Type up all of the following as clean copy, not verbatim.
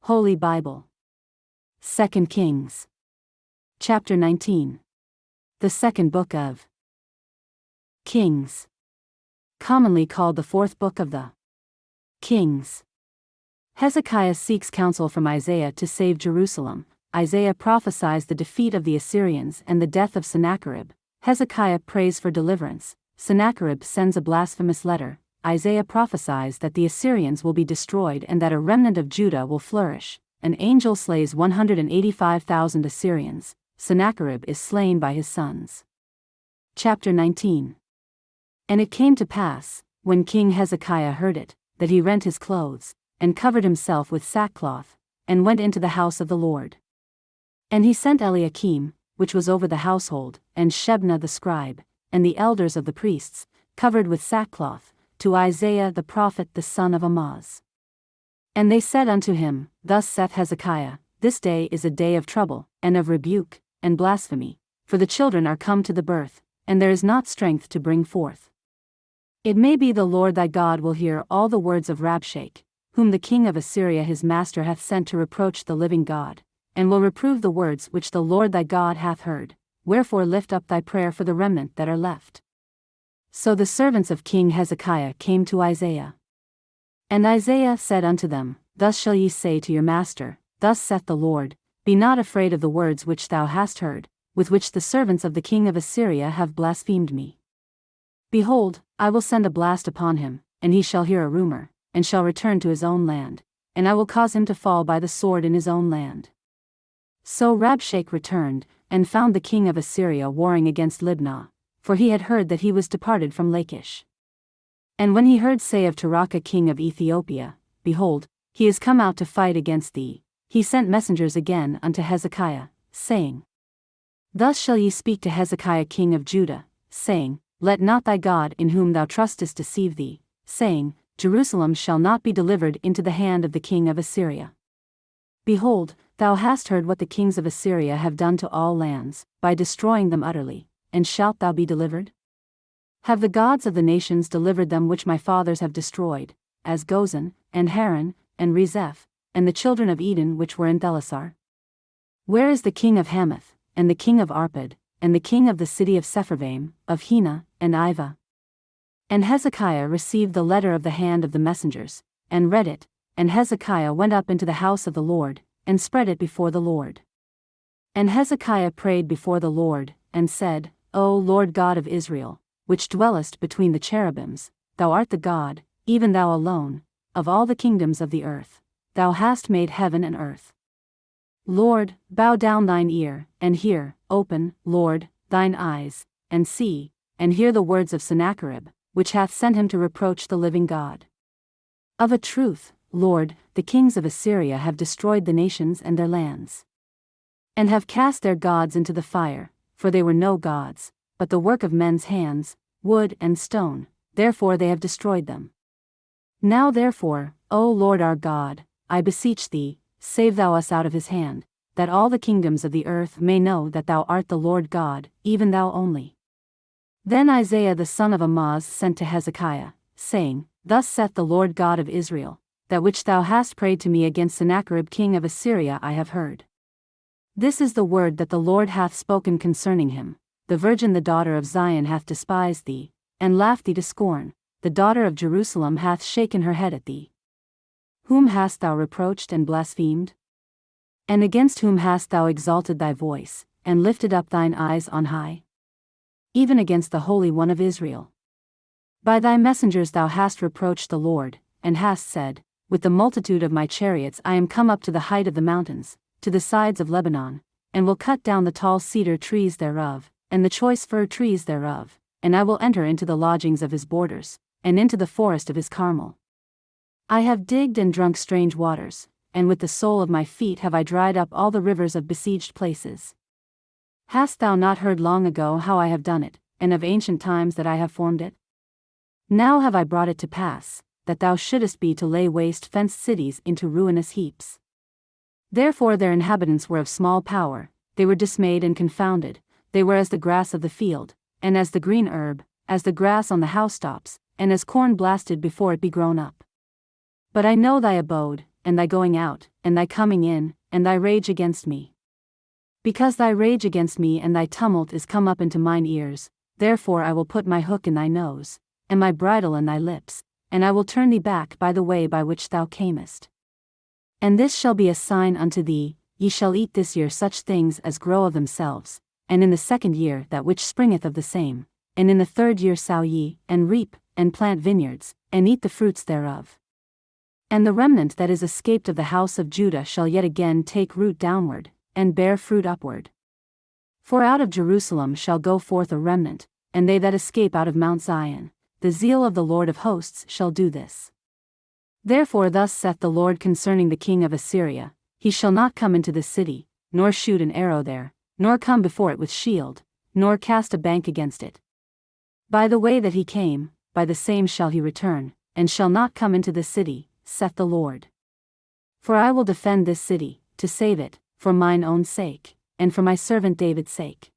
Holy Bible. 2 Kings. Chapter 19. The second book of Kings. Commonly called the fourth book of the Kings. Hezekiah seeks counsel from Isaiah to save Jerusalem. Isaiah prophesies the defeat of the Assyrians and the death of Sennacherib. Hezekiah prays for deliverance. Sennacherib sends a blasphemous letter. Isaiah prophesies that the Assyrians will be destroyed and that a remnant of Judah will flourish. An angel slays 185,000 Assyrians. Sennacherib is slain by his sons. Chapter 19. And it came to pass, when King Hezekiah heard it, that he rent his clothes, and covered himself with sackcloth, and went into the house of the Lord. And he sent Eliakim, which was over the household, and Shebna the scribe, and the elders of the priests, covered with sackcloth, to Isaiah the prophet the son of Amoz. And they said unto him, Thus saith Hezekiah, This day is a day of trouble, and of rebuke, and blasphemy, for the children are come to the birth, and there is not strength to bring forth. It may be the Lord thy God will hear all the words of Rabshakeh, whom the king of Assyria his master hath sent to reproach the living God, and will reprove the words which the Lord thy God hath heard. Wherefore lift up thy prayer for the remnant that are left. So the servants of King Hezekiah came to Isaiah. And Isaiah said unto them, Thus shall ye say to your master, Thus saith the Lord, Be not afraid of the words which thou hast heard, with which the servants of the king of Assyria have blasphemed me. Behold, I will send a blast upon him, and he shall hear a rumor, and shall return to his own land, and I will cause him to fall by the sword in his own land. So Rabshakeh returned, and found the king of Assyria warring against Libnah, for he had heard that he was departed from Lachish. And when he heard say of Tirhakah king of Ethiopia, Behold, he is come out to fight against thee, he sent messengers again unto Hezekiah, saying, Thus shall ye speak to Hezekiah king of Judah, saying, Let not thy God in whom thou trustest deceive thee, saying, Jerusalem shall not be delivered into the hand of the king of Assyria. Behold, thou hast heard what the kings of Assyria have done to all lands, by destroying them utterly, and shalt thou be delivered? Have the gods of the nations delivered them which my fathers have destroyed, as Gozan, and Haran, and Rezeph, and the children of Eden which were in Thelasar? Where is the king of Hamath, and the king of Arpad, and the king of the city of Sepharvaim, of Hena, and Ivah? And Hezekiah received the letter of the hand of the messengers, and read it, and Hezekiah went up into the house of the Lord, and spread it before the Lord. And Hezekiah prayed before the Lord, and said, O Lord God of Israel, which dwellest between the cherubims, thou art the God, even thou alone, of all the kingdoms of the earth. Thou hast made heaven and earth. Lord, bow down thine ear, and hear, open, Lord, thine eyes, and see, and hear the words of Sennacherib, which hath sent him to reproach the living God. Of a truth, Lord, the kings of Assyria have destroyed the nations and their lands, and have cast their gods into the fire, for they were no gods, but the work of men's hands, wood and stone, therefore they have destroyed them. Now therefore, O Lord our God, I beseech thee, save thou us out of his hand, that all the kingdoms of the earth may know that thou art the Lord God, even thou only. Then Isaiah the son of Amoz sent to Hezekiah, saying, Thus saith the Lord God of Israel, That which thou hast prayed to me against Sennacherib king of Assyria I have heard. This is the word that the Lord hath spoken concerning him. The virgin the daughter of Zion hath despised thee, and laughed thee to scorn, the daughter of Jerusalem hath shaken her head at thee. Whom hast thou reproached and blasphemed? And against whom hast thou exalted thy voice, and lifted up thine eyes on high? Even against the Holy One of Israel. By thy messengers thou hast reproached the Lord, and hast said, With the multitude of my chariots I am come up to the height of the mountains, to the sides of Lebanon, and will cut down the tall cedar trees thereof, and the choice fir trees thereof, and I will enter into the lodgings of his borders, and into the forest of his Carmel. I have digged and drunk strange waters, and with the sole of my feet have I dried up all the rivers of besieged places. Hast thou not heard long ago how I have done it, and of ancient times that I have formed it? Now have I brought it to pass, that thou shouldest be to lay waste fenced cities into ruinous heaps. Therefore their inhabitants were of small power, they were dismayed and confounded, they were as the grass of the field, and as the green herb, as the grass on the housetops, and as corn blasted before it be grown up. But I know thy abode, and thy going out, and thy coming in, and thy rage against me. Because thy rage against me and thy tumult is come up into mine ears, therefore I will put my hook in thy nose, and my bridle in thy lips, and I will turn thee back by the way by which thou camest. And this shall be a sign unto thee, ye shall eat this year such things as grow of themselves, and in the second year that which springeth of the same, and in the third year sow ye, and reap, and plant vineyards, and eat the fruits thereof. And the remnant that is escaped of the house of Judah shall yet again take root downward, and bear fruit upward. For out of Jerusalem shall go forth a remnant, and they that escape out of Mount Zion, the zeal of the Lord of hosts shall do this. Therefore thus saith the Lord concerning the king of Assyria, he shall not come into this city, nor shoot an arrow there, nor come before it with shield, nor cast a bank against it. By the way that he came, by the same shall he return, and shall not come into this city, saith the Lord. For I will defend this city, to save it, for mine own sake, and for my servant David's sake.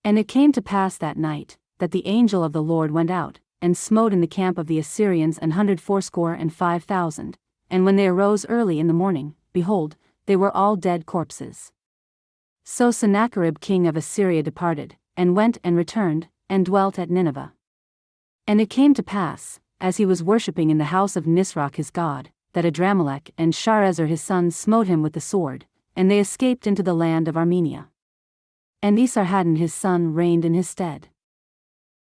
And it came to pass that night, that the angel of the Lord went out, and smote in the camp of the Assyrians 185,000, and when they arose early in the morning, behold, they were all dead corpses. So Sennacherib king of Assyria departed, and went and returned, and dwelt at Nineveh. And it came to pass, as he was worshipping in the house of Nisroch his god, that Adramelech and Sharezer his sons smote him with the sword, and they escaped into the land of Armenia. And Esarhaddon his son reigned in his stead.